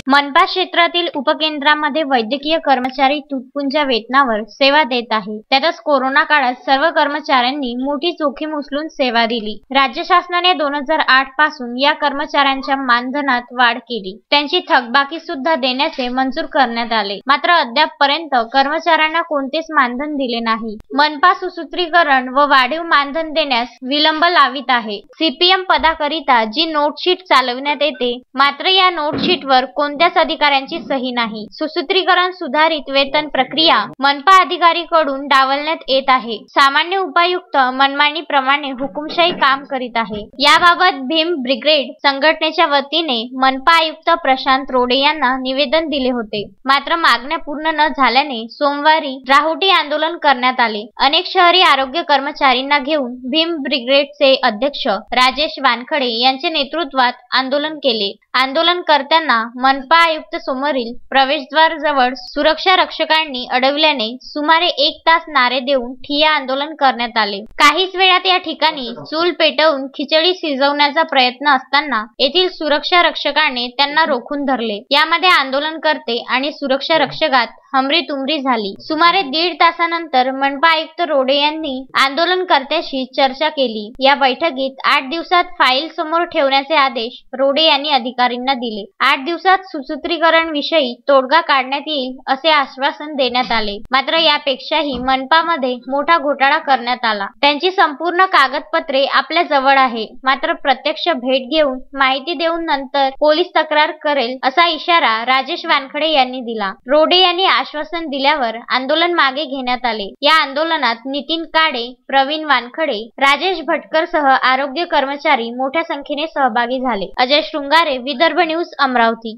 मनपा क्षेत्रातील उपकेंद्रामध्ये वैद्यकीय कर्मचारी तुटपुंज्या वेतनावर सेवा देत आहे. त्यातच कोरोना काळात सर्व कर्मचाऱ्यांनी मोठी जोखीम उचलून सेवा दिली. राज्य शासनाने 2008 पासून या कर्मचाऱ्यांच्या मानधनात वाढ केली. त्यांची थकबाकी सुद्धा देण्याचे मंजूर करण्यात आले. मात्र अद्यापपर्यंत कर्मचाऱ्यांना कोणतेच मानधन दिले नाही. मनपा सुसूत्रीकरण व वाढीव मानधन देण्यास विलंब लावित आहे. सीपीएम पदाकरिता जी नोटशीट चालविण्यात येते, मात्र या नोटशीटवर कोणत्याच अधिकाऱ्यांची सही नाही. सुसूत्रीकरण सुधारित वेतन प्रक्रिया मनपा अधिकारीकडून डावलण्यात येत आहे. सामान्य उपायुक्त मनमानीप्रमाणे हुकुमशाही काम करीत आहे. याबाबत भीम ब्रिगेड संघटनेच्या वतीने मनपा आयुक्त प्रशांत रोडे यांना निवेदन दिले होते. मात्र मागण्या पूर्ण न झाल्याने सोमवारी राहुटी आंदोलन करण्यात आले. अनेक शहरी आरोग्य कर्मचारींना घेऊन भीम ब्रिगेडचे अध्यक्ष राजेश वानखडे यांच्या नेतृत्वात आंदोलन केले. आंदोलनकर्त्यांना मनपा आयुक्त समोरील प्रवेशद्वार जवळ सुरक्षा रक्षकांनी अडवल्याने सुमारे 1 तास नारे देऊन ठिय्या आंदोलन करण्यात आले. काहीच वेळात या ठिकाणी चूल पेटवून खिचडी शिजवण्याचा प्रयत्न असताना येथील सुरक्षा रक्षकाने त्यांना रोखून धरले. यामध्ये आंदोलनकर्ते आणि सुरक्षा रक्षकात हमरीतुमरी झाली. सुमारे 1.5 तासानंतर मनपा आयुक्त रोडे यांनी आंदोलनकर्त्यांशी चर्चा केली. या बैठकीत 8 दिवसात फाईल समोर ठेवण्याचे आदेश रोडे यांनी अधिकाऱ्यांना दिले. 8 दिवसात सुसूत्रीकरण विषयी तोडगा काढण्यात येईल असे आश्वासन देण्यात आले. मात्र यापेक्षाही मनपामध्ये मोठा घोटाळा करण्यात आला. त्यांची संपूर्ण कागदपत्रे आपल्या जवळ आहे. मात्र प्रत्यक्ष भेट घेऊन माहिती देऊन नंतर पोलीस तक्रार करेल असा इशारा राजेश वानखडे यांनी दिला. रोडे यांनी आश्वासन दिल्यावर आंदोलन मागे घेण्यात आले. या आंदोलनात नितीन काडे, प्रवीण वानखडे, राजेश भटकर सह आरोग्य कर्मचारी मोठ्या संख्येने सहभागी झाले. अजय शृंगारे, विदर्भ न्यूज, अमरावती.